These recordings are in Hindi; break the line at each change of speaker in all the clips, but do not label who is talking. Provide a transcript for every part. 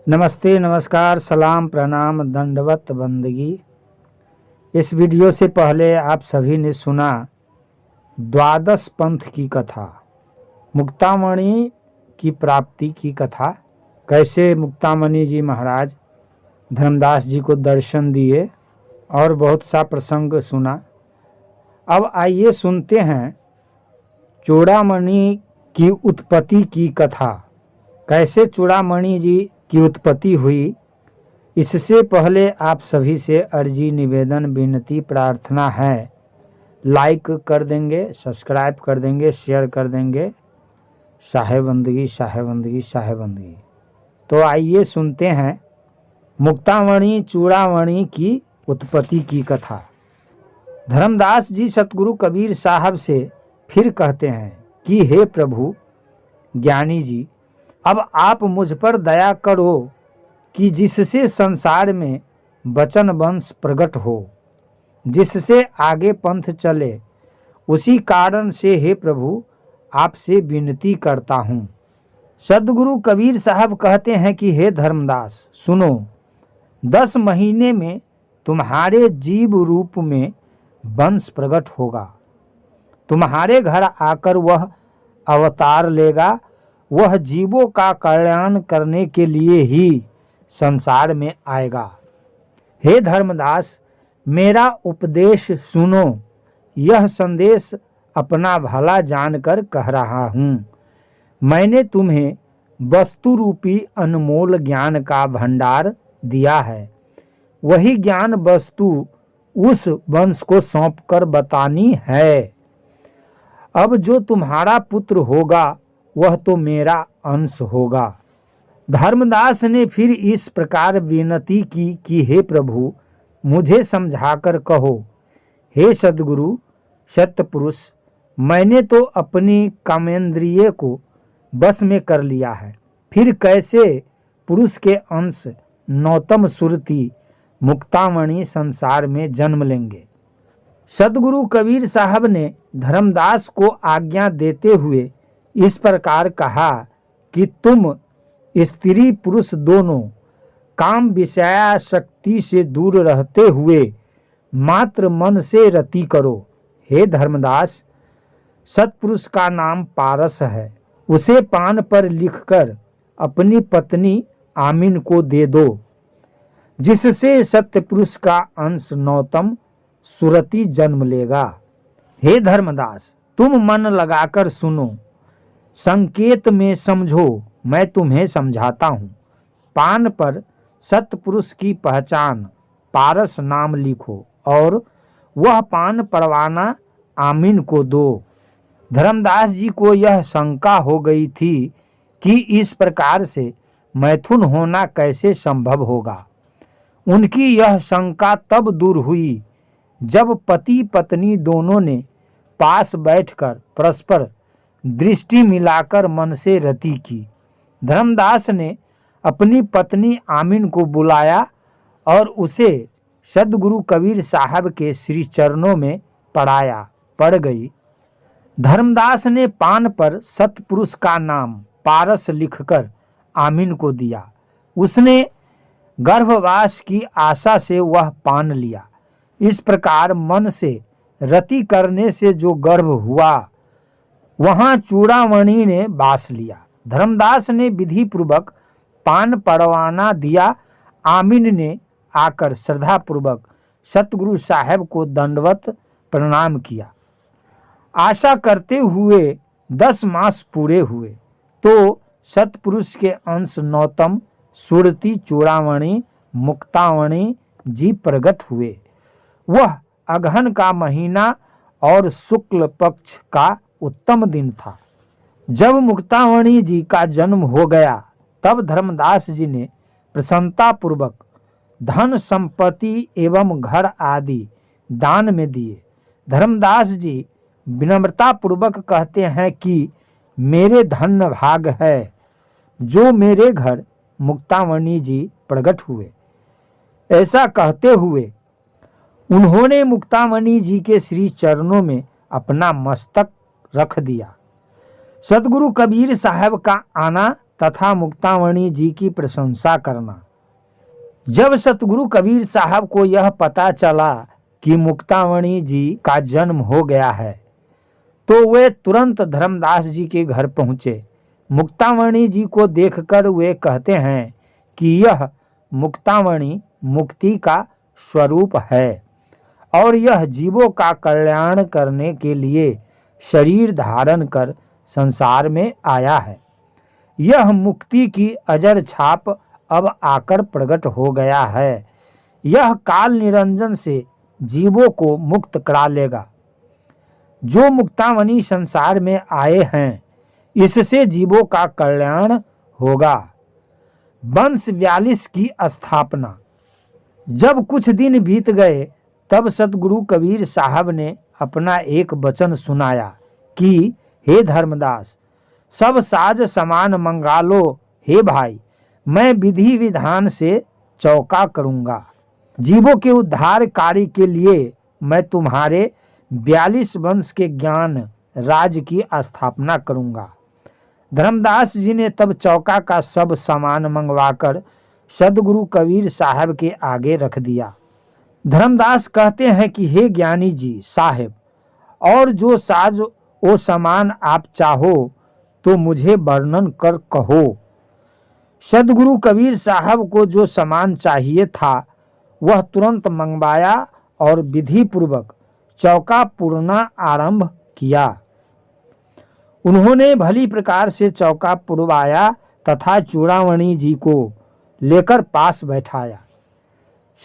नमस्ते, नमस्कार, सलाम, प्रणाम, दंडवत बंदगी। इस वीडियो से पहले आप सभी ने सुना द्वादश पंथ की कथा, मुक्तामणि की प्राप्ति की कथा। कैसे मुक्तामणि जी महाराज धर्मदास जी को दर्शन दिए और बहुत सा प्रसंग सुना। अब आइए सुनते हैं चूड़ामणि की उत्पत्ति की कथा। कैसे चूड़ामणि जी की उत्पत्ति हुई। इससे पहले आप सभी से अर्जी, निवेदन, विनती, प्रार्थना है, लाइक कर देंगे, सब्सक्राइब कर देंगे, शेयर कर देंगे। शाहे बंदगी, शाहे बंदगी, शाहे बंदगी। तो आइए सुनते हैं मुक्तामणि चूड़ामणि की उत्पत्ति की कथा। धर्मदास जी सतगुरु कबीर साहब से फिर कहते हैं कि हे प्रभु ज्ञानी जी, अब आप मुझ पर दया करो कि जिससे संसार में वचन वंश प्रकट हो, जिससे आगे पंथ चले, उसी कारण से हे प्रभु आपसे विनती करता हूँ। सदगुरु कबीर साहब कहते हैं कि हे धर्मदास सुनो, 10 महीने में तुम्हारे जीव रूप में वंश प्रकट होगा। तुम्हारे घर आकर वह अवतार लेगा। वह जीवों का कल्याण करने के लिए ही संसार में आएगा। हे धर्मदास, मेरा उपदेश सुनो। यह संदेश अपना भला जानकर कह रहा हूँ। मैंने तुम्हें वस्तु रूपी अनमोल ज्ञान का भंडार दिया है। वही ज्ञान वस्तु उस वंश को सौंपकर बतानी है। अब जो तुम्हारा पुत्र होगा वह तो मेरा अंश होगा। धर्मदास ने फिर इस प्रकार विनती की कि हे प्रभु मुझे समझाकर कहो। हे सद्गुरु सत्यपुरुष, मैंने तो अपनी कामेंद्रिय को बस में कर लिया है, फिर कैसे पुरुष के अंश नौतम सुरति मुक्तामणि संसार में जन्म लेंगे। सदगुरु कबीर साहब ने धर्मदास को आज्ञा देते हुए इस प्रकार कहा कि तुम स्त्री पुरुष दोनों काम विषयासक्ति से दूर रहते हुए मात्र मन से रति करो। हे धर्मदास, सत्पुरुष का नाम पारस है। उसे पान पर लिखकर अपनी पत्नी आमिन को दे दो, जिससे सत्यपुरुष का अंश नौतम सुरति जन्म लेगा। हे धर्मदास, तुम मन लगाकर सुनो, संकेत में समझो, मैं तुम्हें समझाता हूँ। पान पर सत्पुरुष की पहचान पारस नाम लिखो और वह पान परवाना आमिन को दो। धर्मदास जी को यह शंका हो गई थी कि इस प्रकार से मैथुन होना कैसे संभव होगा। उनकी यह शंका तब दूर हुई जब पति पत्नी दोनों ने पास बैठकर परस्पर दृष्टि मिलाकर मन से रति की। धर्मदास ने अपनी पत्नी आमिन को बुलाया और उसे सदगुरु कबीर साहब के श्री चरणों में पड़ गई। धर्मदास ने पान पर सत्पुरुष का नाम पारस लिखकर आमिन को दिया। उसने गर्भवास की आशा से वह पान लिया। इस प्रकार मन से रति करने से जो गर्भ हुआ वहां चूड़ामणि ने वास लिया। धर्मदास ने विधि पूर्वक पान परवाना दिया। आमिन ने आकर श्रद्धा पूर्वक सतगुरु साहब को दंडवत प्रणाम किया। आशा करते हुए 10 मास पूरे हुए तो सतपुरुष के अंश नौतम सुरति चूड़ामणि मुक्तामणि जी प्रकट हुए। वह अगहन का महीना और शुक्ल पक्ष का उत्तम दिन था। जब मुक्तामणि जी का जन्म हो गया तब धर्मदास जी ने प्रसन्नता पूर्वक धन संपत्ति एवं घर आदि दान में दिए। धर्मदास जी विनम्रता पूर्वक कहते हैं कि मेरे धन्य भाग है जो मेरे घर मुक्तामणि जी प्रकट हुए। ऐसा कहते हुए उन्होंने मुक्तामणि जी के श्री चरणों में अपना मस्तक रख दिया। सदगुरु कबीर साहब का आना तथा मुक्तामणि जी की प्रशंसा करना। जब सतगुरु कबीर साहब को यह पता चला कि मुक्तामणि जी का जन्म हो गया है तो वे तुरंत धर्मदास जी के घर पहुंचे। मुक्तामणि जी को देखकर वे कहते हैं कि यह मुक्तामणि मुक्ति का स्वरूप है और यह जीवों का कल्याण करने के लिए शरीर धारण कर संसार में आया है। यह मुक्ति की अजर छाप अब आकर प्रकट हो गया है। यह काल निरंजन से जीवों को मुक्त करा लेगा। जो मुक्तामणि संसार में आए हैं इससे जीवों का कल्याण होगा। वंश 42 की स्थापना। जब कुछ दिन बीत गए तब सतगुरु कबीर साहब ने अपना एक वचन सुनाया कि हे धर्मदास, सब साज समान मंगा लो। हे भाई, मैं विधि विधान से चौका करूंगा। जीवों के उद्धार कार्य के लिए मैं तुम्हारे 42 वंश के ज्ञान राज की स्थापना करूंगा। धर्मदास जी ने तब चौका का सब सामान मंगवाकर सदगुरु कबीर साहब के आगे रख दिया। धर्मदास कहते हैं कि हे ज्ञानी जी साहब, और जो साज वो सामान आप चाहो तो मुझे वर्णन कर कहो। सदगुरु कबीर साहब को जो सामान चाहिए था वह तुरंत मंगवाया और विधि पूर्वक चौका पूरना आरंभ किया। उन्होंने भली प्रकार से चौका पुरवाया तथा चूड़ामणि जी को लेकर पास बैठाया।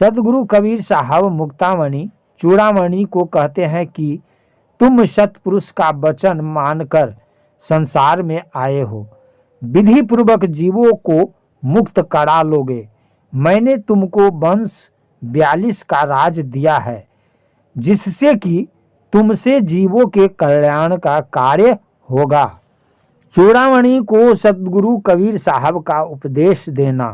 सदगुरु कबीर साहब मुक्तामणि चूड़ामणि को कहते हैं कि तुम सतपुरुष का वचन मानकर संसार में आए हो, विधि पूर्वक जीवों को मुक्त करा लोगे। मैंने तुमको वंश 42 का राज दिया है जिससे कि तुमसे जीवों के कल्याण का कार्य होगा। चूड़ामणि को सतगुरु कबीर साहब का उपदेश देना।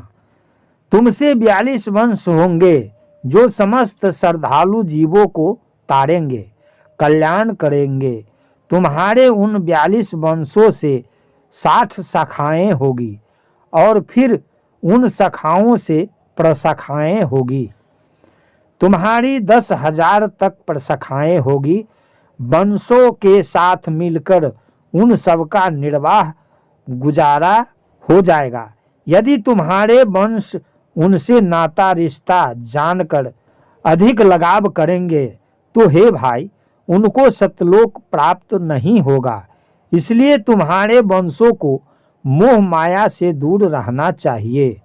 तुमसे 42 वंश होंगे जो समस्त श्रद्धालु जीवों को तारेंगे, कल्याण करेंगे। तुम्हारे उन 42 वंशों से 60 शाखाएं होगी और फिर उन शाखाओं से प्रशाखाएं होगी। तुम्हारी 10,000 तक प्रशाखाएं होगी। वंशों के साथ मिलकर उन सबका निर्वाह गुजारा हो जाएगा। यदि तुम्हारे वंश उनसे नाता रिश्ता जानकर अधिक लगाव करेंगे तो हे भाई, उनको सतलोक प्राप्त नहीं होगा। इसलिए तुम्हारे वंशों को मोह माया से दूर रहना चाहिए।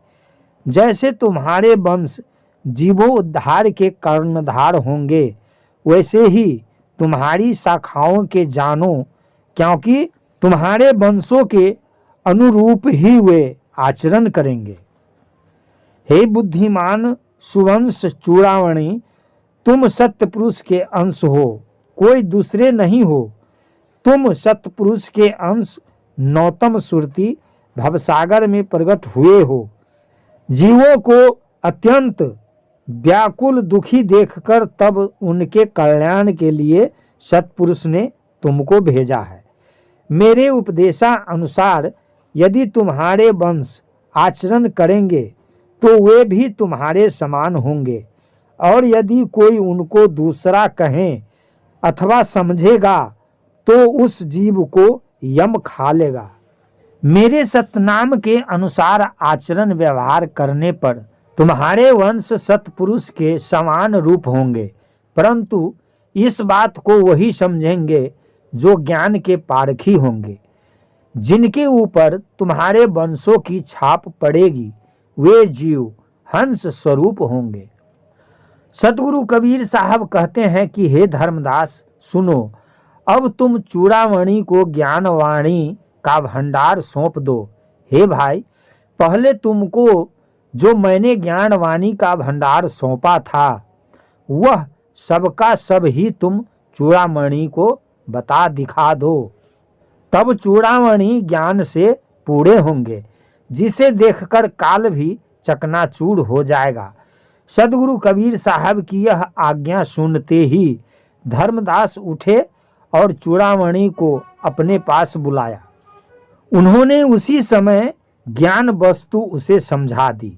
जैसे तुम्हारे वंश जीवों उद्धार के कर्णधार होंगे वैसे ही तुम्हारी शाखाओं के जानो, क्योंकि तुम्हारे वंशों के अनुरूप ही वे आचरण करेंगे। हे बुद्धिमान सुवंश चूड़ामणि, तुम सत्पुरुष के अंश हो, कोई दूसरे नहीं हो। तुम सत्पुरुष के अंश नौतम सुरति भवसागर में प्रकट हुए हो। जीवों को अत्यंत व्याकुल दुखी देखकर तब उनके कल्याण के लिए सत्पुरुष ने तुमको भेजा है। मेरे उपदेशा अनुसार यदि तुम्हारे वंश आचरण करेंगे तो वे भी तुम्हारे समान होंगे, और यदि कोई उनको दूसरा कहे अथवा समझेगा तो उस जीव को यम खा लेगा। मेरे सतनाम के अनुसार आचरण व्यवहार करने पर तुम्हारे वंश सतपुरुष के समान रूप होंगे, परंतु इस बात को वही समझेंगे जो ज्ञान के पारखी होंगे। जिनके ऊपर तुम्हारे वंशों की छाप पड़ेगी वे जीव हंस स्वरूप होंगे। सतगुरु कबीर साहब कहते हैं कि हे धर्मदास सुनो, अब तुम चूड़ामणि को ज्ञानवाणी का भंडार सौंप दो। हे भाई, पहले तुमको जो मैंने ज्ञानवाणी का भंडार सौंपा था वह सबका सब ही तुम चूड़ामणि को बता दिखा दो, तब चूड़ामणि ज्ञान से पूरे होंगे, जिसे देखकर काल भी चकनाचूर हो जाएगा। सदगुरु कबीर साहब की यह आज्ञा सुनते ही धर्मदास उठे और चूड़ामणि को अपने पास बुलाया। उन्होंने उसी समय ज्ञान वस्तु उसे समझा दी।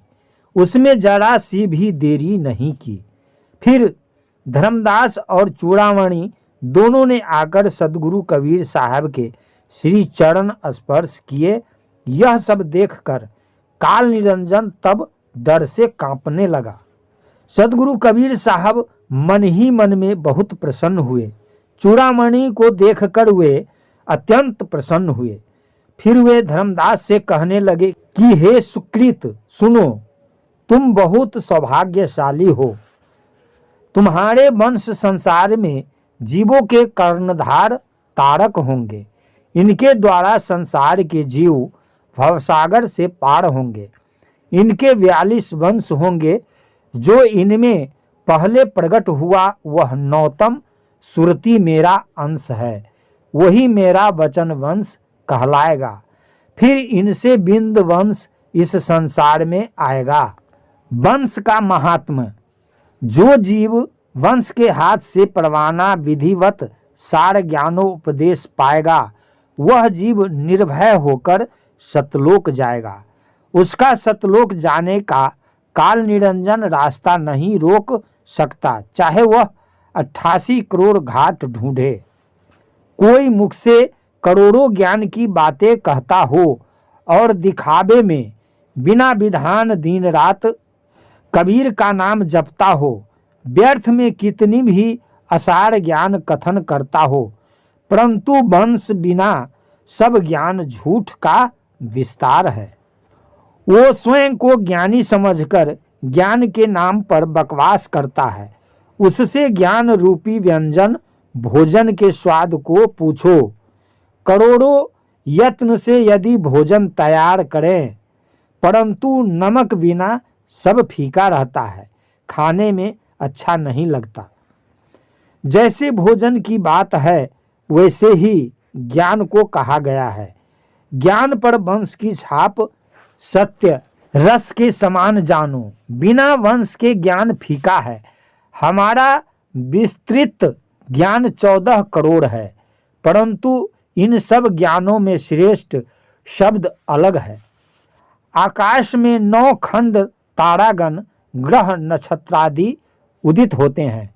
उसमें जरा सी भी देरी नहीं की। फिर धर्मदास और चूड़ामणि दोनों ने आकर सदगुरु कबीर साहब के श्री चरण स्पर्श किए। यह सब देखकर काल निरंजन तब डर से कांपने लगा। सदगुरु कबीर साहब मन ही मन में बहुत प्रसन्न हुए। चूड़ामणि को देखकर वे अत्यंत प्रसन्न हुए। फिर वे धर्मदास से कहने लगे कि हे सुकृत, सुनो, तुम बहुत सौभाग्यशाली हो। तुम्हारे वंश संसार में जीवों के कर्णधार तारक होंगे। इनके द्वारा संसार के जीव भवसागर से पार होंगे। इनके 42 वंश होंगे। जो इनमें पहले प्रकट हुआ वह नौतम सुरति मेरा अंश है। वही मेरा वचन वंश कहलाएगा। फिर इनसे बिंद वंश इस संसार में आएगा। वंश का महात्म्य। जो जीव वंश के हाथ से परवाना विधिवत सार ज्ञानोपदेश पाएगा, वह जीव निर्भय होकर सतलोक जाएगा। उसका सतलोक जाने का काल निरंजन रास्ता नहीं रोक सकता, चाहे वह 88 करोड़ घाट ढूंढे। कोई मुख से करोड़ों ज्ञान की बातें कहता हो और दिखावे में बिना विधान दिन रात कबीर का नाम जपता हो, व्यर्थ में कितनी भी असार ज्ञान कथन करता हो, परंतु वंश बिना सब ज्ञान झूठ का विस्तार है। वो स्वयं को ज्ञानी समझकर ज्ञान के नाम पर बकवास करता है। उससे ज्ञान रूपी व्यंजन भोजन के स्वाद को पूछो। करोड़ों यत्न से यदि भोजन तैयार करें, परंतु नमक बिना सब फीका रहता है, खाने में अच्छा नहीं लगता। जैसे भोजन की बात है, वैसे ही ज्ञान को कहा गया है। ज्ञान पर वंश की छाप सत्य रस के समान जानो। बिना वंश के ज्ञान फीका है। हमारा विस्तृत ज्ञान 14 करोड़ है, परंतु इन सब ज्ञानों में श्रेष्ठ शब्द अलग है। आकाश में 9 खंड तारागण ग्रह नक्षत्रादि उदित होते हैं।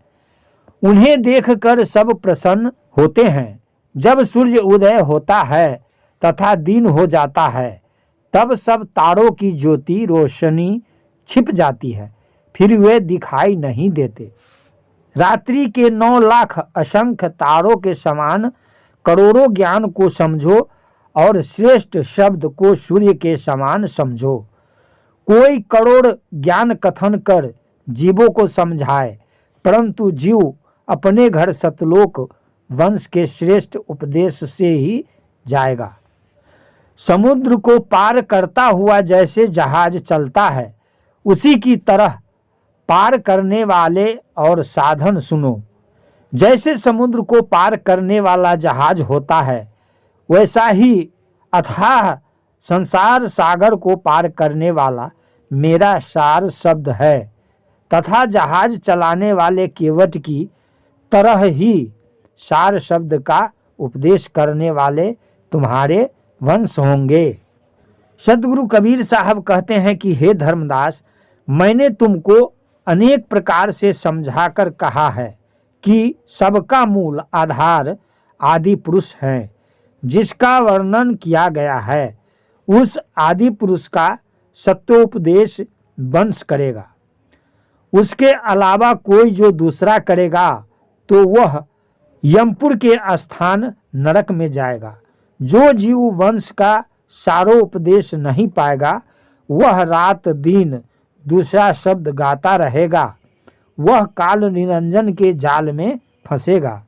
उन्हें देखकर सब प्रसन्न होते हैं। जब सूर्य उदय होता है तथा दिन हो जाता है, तब सब तारों की ज्योति रोशनी छिप जाती है, फिर वे दिखाई नहीं देते। रात्रि के 9 लाख असंख्य तारों के समान करोड़ों ज्ञान को समझो और श्रेष्ठ शब्द को सूर्य के समान समझो। कोई करोड़ ज्ञान कथन कर जीवों को समझाए, परंतु जीव अपने घर सतलोक वंश के श्रेष्ठ उपदेश से ही जाएगा। समुद्र को पार करता हुआ जैसे जहाज चलता है, उसी की तरह पार करने वाले और साधन सुनो। जैसे समुद्र को पार करने वाला जहाज होता है, वैसा ही अथाह संसार सागर को पार करने वाला मेरा सार शब्द है, तथा जहाज चलाने वाले केवट की तरह ही सार शब्द का उपदेश करने वाले तुम्हारे वंश होंगे। सदगुरु कबीर साहब कहते हैं कि हे धर्मदास, मैंने तुमको अनेक प्रकार से समझाकर कहा है कि सबका मूल आधार आदि पुरुष है, जिसका वर्णन किया गया है। उस आदि पुरुष का सत्योपदेश वंश करेगा। उसके अलावा कोई जो दूसरा करेगा तो वह यमपुर के स्थान नरक में जाएगा। जो जीव वंश का सारोपदेश नहीं पाएगा, वह रात दिन दूसरा शब्द गाता रहेगा। वह काल निरंजन के जाल में फंसेगा।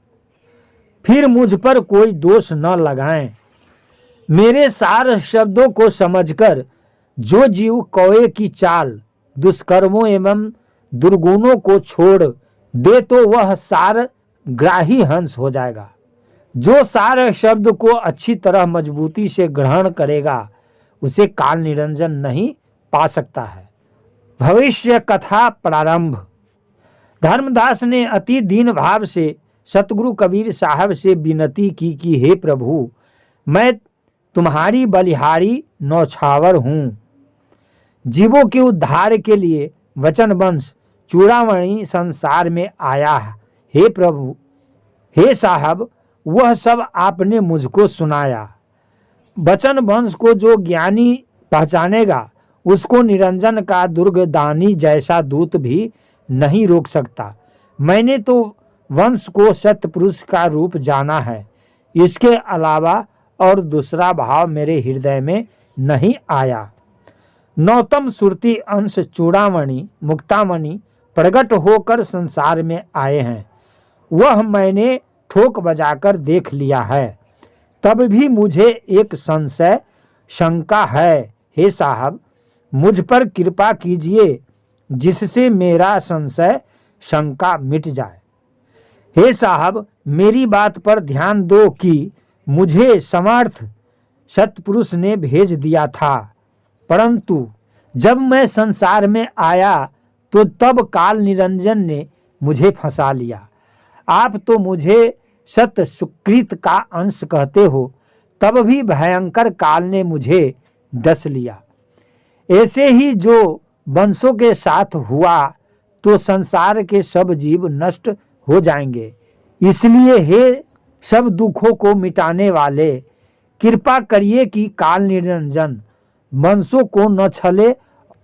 फिर मुझ पर कोई दोष न लगाएं। मेरे सार शब्दों को समझकर जो जीव कौए की चाल दुष्कर्मों एवं दुर्गुणों को छोड़ दे, तो वह सार ग्राही हंस हो जाएगा। जो सार शब्द को अच्छी तरह मजबूती से ग्रहण करेगा, उसे काल निरंजन नहीं पा सकता है। भविष्य कथा प्रारंभ। धर्मदास ने अति दीन भाव से सतगुरु कबीर साहब से विनती की कि हे प्रभु, मैं तुम्हारी बलिहारी नौछावर हूँ। जीवों के उद्धार के लिए वचनवंश चूड़ामणि संसार में आया है। हे प्रभु, हे साहब, वह सब आपने मुझको सुनाया। वचनवंश को जो ज्ञानी पहचानेगा उसको निरंजन का दुर्गदानी जैसा दूत भी नहीं रोक सकता। मैंने तो वंश को सत्पुरुष का रूप जाना है, इसके अलावा और दूसरा भाव मेरे हृदय में नहीं आया। नौतम सुरती अंश चूड़ामणि मुक्तामणि प्रकट होकर संसार में आए हैं, वह मैंने ठोक बजाकर देख लिया है। तब भी मुझे एक संशय शंका है। हे साहब, मुझ पर कृपा कीजिए जिससे मेरा संशय शंका मिट जाए। हे साहब, मेरी बात पर ध्यान दो कि मुझे समर्थ सत्पुरुष ने भेज दिया था, परंतु जब मैं संसार में आया तो तब काल निरंजन ने मुझे फंसा लिया। आप तो मुझे सत सुकृत का अंश कहते हो, तब भी भयंकर काल ने मुझे डस लिया। ऐसे ही जो वंशों के साथ हुआ तो संसार के सब जीव नष्ट हो जाएंगे। इसलिए हे सब दुखों को मिटाने वाले, कृपा करिए कि काल निरंजन वंशों को न छले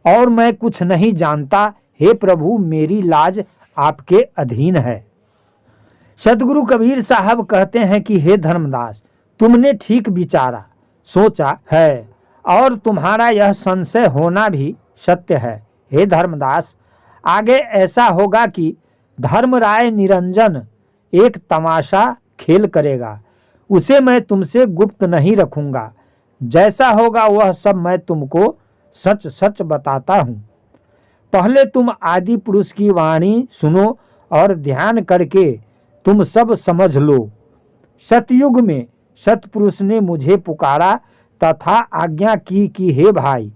और मैं कुछ नहीं जानता। हे प्रभु, मेरी लाज आपके अधीन है। सतगुरु कबीर साहब कहते हैं कि हे धर्मदास, तुमने ठीक विचारा सोचा है और तुम्हारा यह संशय होना भी सत्य है। हे धर्मदास, आगे ऐसा होगा कि धर्मराय निरंजन एक तमाशा खेल करेगा, उसे मैं तुमसे गुप्त नहीं रखूंगा। जैसा होगा वह सब मैं तुमको सच सच बताता हूँ। पहले तुम आदि पुरुष की वाणी सुनो और ध्यान करके तुम सब समझ लो। सतयुग में सतपुरुष ने मुझे पुकारा तथा आज्ञा की कि हे भाई,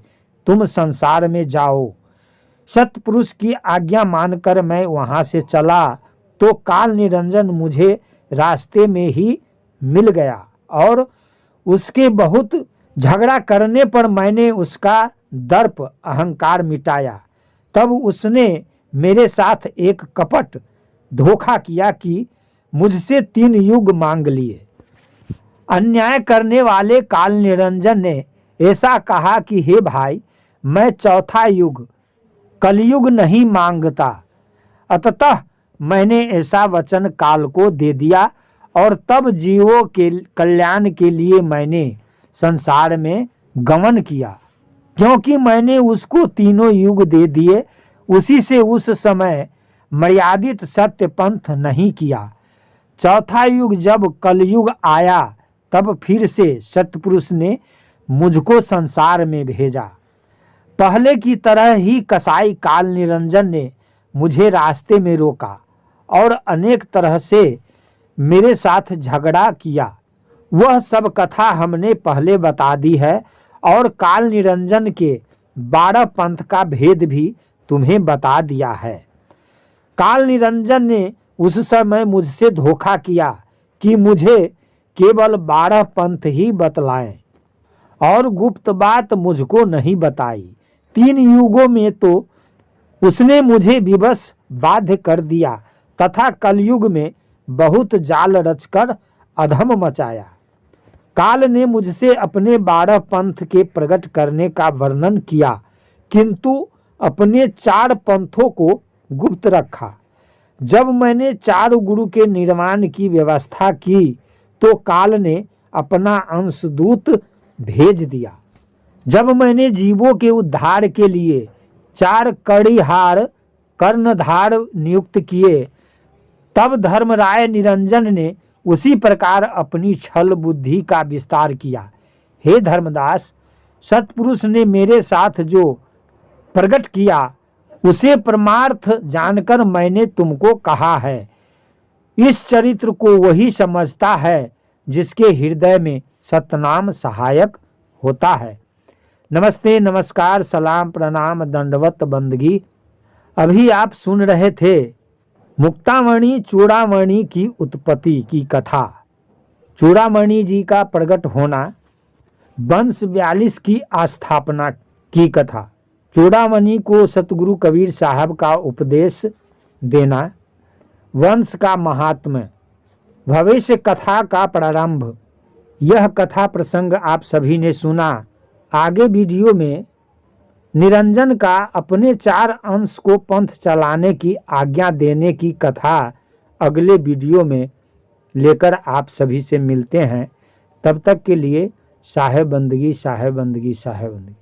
तुम संसार में जाओ। सतपुरुष की आज्ञा मानकर मैं वहां से चला तो काल निरंजन मुझे रास्ते में ही मिल गया और उसके बहुत झगड़ा करने पर मैंने उसका दर्प अहंकार मिटाया। तब उसने मेरे साथ एक कपट धोखा किया कि मुझसे 3 युग मांग लिए। अन्याय करने वाले काल निरंजन ने ऐसा कहा कि हे भाई, मैं 4था युग कलयुग नहीं मांगता। अतः मैंने ऐसा वचन काल को दे दिया और तब जीवों के कल्याण के लिए मैंने संसार में गमन किया। क्योंकि मैंने उसको 3 युग दे दिए, उसी से उस समय मर्यादित सत्य पंथ नहीं किया। 4था युग जब कलयुग आया तब फिर से सतपुरुष ने मुझको संसार में भेजा। पहले की तरह ही कसाई काल निरंजन ने मुझे रास्ते में रोका और अनेक तरह से मेरे साथ झगड़ा किया। वह सब कथा हमने पहले बता दी है और काल निरंजन के 12 पंथ का भेद भी तुम्हें बता दिया है। काल निरंजन ने उस समय मुझसे धोखा किया कि मुझे केवल 12 पंथ ही बतलाएं और गुप्त बात मुझको नहीं बताई। 3 युगों में तो उसने मुझे विवश बाध्य कर दिया तथा कलयुग में बहुत जाल रचकर अधम मचाया। काल ने मुझसे अपने 12 पंथ के प्रकट करने का वर्णन किया, किंतु अपने 4 पंथों को गुप्त रखा। जब मैंने 4 गुरु के निर्माण की व्यवस्था की तो काल ने अपना अंशदूत भेज दिया। जब मैंने जीवों के उद्धार के लिए 4 कड़ीहार कर्णधार नियुक्त किए तब धर्मराय निरंजन ने उसी प्रकार अपनी छल बुद्धि का विस्तार किया। हे धर्मदास, सतपुरुष ने मेरे साथ जो प्रकट किया उसे परमार्थ जानकर मैंने तुमको कहा है। इस चरित्र को वही समझता है जिसके हृदय में सतनाम सहायक होता है। नमस्ते, नमस्कार, सलाम, प्रणाम, दंडवत बंदगी। अभी आप सुन रहे थे मुक्तामणि चूड़ामणि की उत्पत्ति की कथा। चूड़ामणि जी का प्रकट होना वंश 42 की स्थापना की कथा, चूड़ामणि को सतगुरु कबीर साहब का उपदेश देना, वंश का महात्म्य, भविष्य कथा का प्रारंभ। यह कथा प्रसंग आप सभी ने सुना। आगे वीडियो में निरंजन का अपने 4 अंश को पंथ चलाने की आज्ञा देने की कथा अगले वीडियो में लेकर आप सभी से मिलते हैं। तब तक के लिए साहेब बंदगी, साहेब बंदगी, साहेब बंदगी।